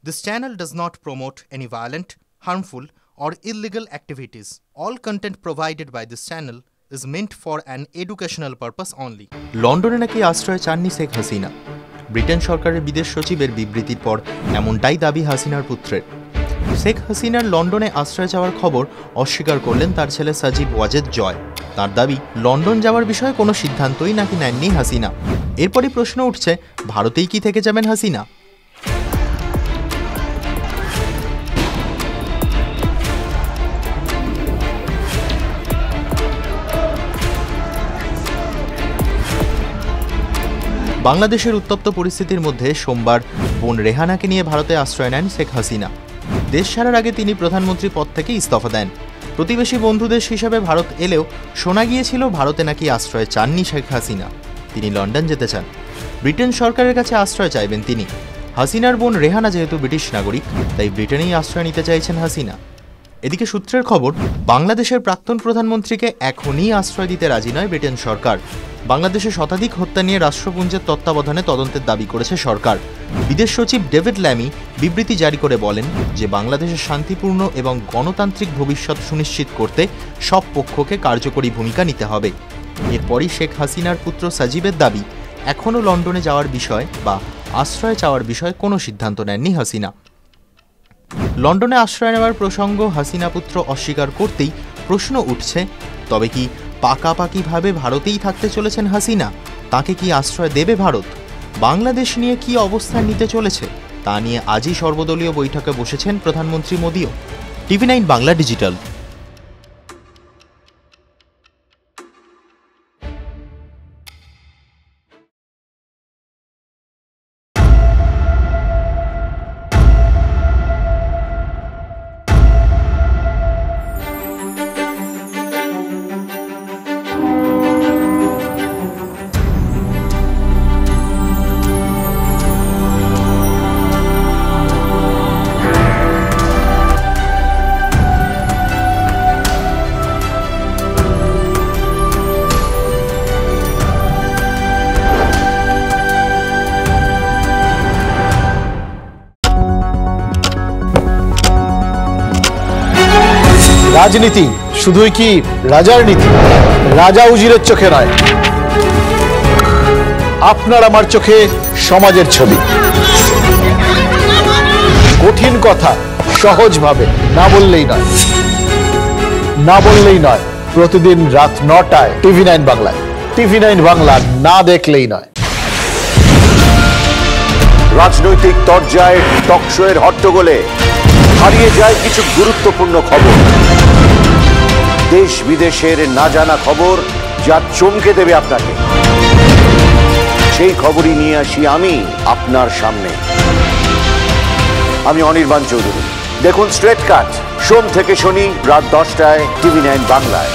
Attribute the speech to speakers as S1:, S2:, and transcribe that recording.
S1: This channel does not promote any violent, harmful, or illegal activities. All content provided by this channel is meant for an educational purpose only. লন্ডনে নাকি আশ্রয় চাননি Sheikh Hasina. Britain সরকারের বিদেশ সচিবের বিবৃতির পর এমনটাই দাবি হাসিনার পুত্রের। শেখ হাসিনার লন্ডনে আশ্রয় চাওয়ার খবর অস্বীকার করলেন তার ছেলে সাজিব ওয়াজেদ জয়। তার দাবি, লন্ডন যাওয়ার বিষয়ে কোনো সিদ্ধান্তই নাকি নেননি হাসিনা। এরপরই প্রশ্ন উঠছে, ভারতেই কি থেকে যাবেন হাসিনা? বাংলাদেশের উত্তপ্ত পরিস্থিতির মধ্যে সোমবার বোন রেহানাকে নিয়ে ভারতে আশ্রয় নেন শেখ হাসিনা। দেশ ছাড়ার আগে তিনি প্রধানমন্ত্রী পদ থেকে ইস্তফা দেন। প্রতিবেশী বন্ধু দেশ হিসাবে ভারত এলেও শোনা গিয়েছিল ভারতে নাকি আশ্রয় চাননি শেখ হাসিনা। তিনি লন্ডন যেতে চান। ব্রিটেন সরকারের কাছে আশ্রয় চাইবেন তিনি। হাসিনার বোন রেহানা যেহেতু ব্রিটিশ নাগরিক, তাই ব্রিটেনেই আশ্রয় নিতে চাইছেন হাসিনা। এদিকে সূত্রের খবর, বাংলাদেশের প্রাক্তন প্রধানমন্ত্রীকে এখনই আশ্রয় দিতে রাজি নয় ব্রিটেন সরকার। বাংলাদেশে শতাধিক হত্যা নিয়ে রাষ্ট্রপুঞ্জের তত্ত্বাবধানে তদন্তের দাবি করেছে সরকার। বিদেশ সচিব ডেভিড ল্যামি বিবৃতি জারি করে বলেন যে বাংলাদেশের শান্তিপূর্ণ এবং গণতান্ত্রিক ভবিষ্যৎ সুনিশ্চিত করতে সব পক্ষকে কার্যকরী ভূমিকা নিতে হবে। এরপরই শেখ হাসিনার পুত্র সাজিবের দাবি, এখনও লন্ডনে যাওয়ার বিষয় বা আশ্রয় চাওয়ার বিষয়ে কোনো সিদ্ধান্ত নেননি হাসিনা। লন্ডনে আশ্রয় নেওয়ার প্রসঙ্গ হাসিনা পুত্র অস্বীকার করতেই প্রশ্ন উঠছে, তবে কি পাকাপাকিভাবে ভারতেই থাকতে চলেছেন হাসিনা? তাকে কি আশ্রয় দেবে ভারত? বাংলাদেশ নিয়ে কি অবস্থান নিতে চলেছে তা নিয়ে আজই সর্বদলীয় বৈঠকে বসেছেন প্রধানমন্ত্রী মোদিও। TV9 Bangla digital.
S2: রাজনীতি শুধুই কি রাজার নীতি? রাজা উজিরের চোখে নয়, আপনার আমার চোখে সমাজের ছবি। কঠিন কথা সহজভাবে না বললেই নয়, না বললেই নয়। প্রতিদিন রাত 9টায় TV9 বাংলায়। TV9 বাংলা না দেখলেই নয়।
S3: রাজনৈতিক তরজায় টকশোয়ের হট্টগোলে হারিয়ে যায় কিছু গুরুত্বপূর্ণ খবর, দেশ বিদেশের না জানা খবর যা চমকে দেবে আপনাকে। সেই খবরই নিয়ে আসি আমি আপনার সামনে। আমি অনির্বাণ চৌধুরী। দেখুন স্ট্রেট কাট, সোম থেকে শনি রাত 10টায় TV9 বাংলায়।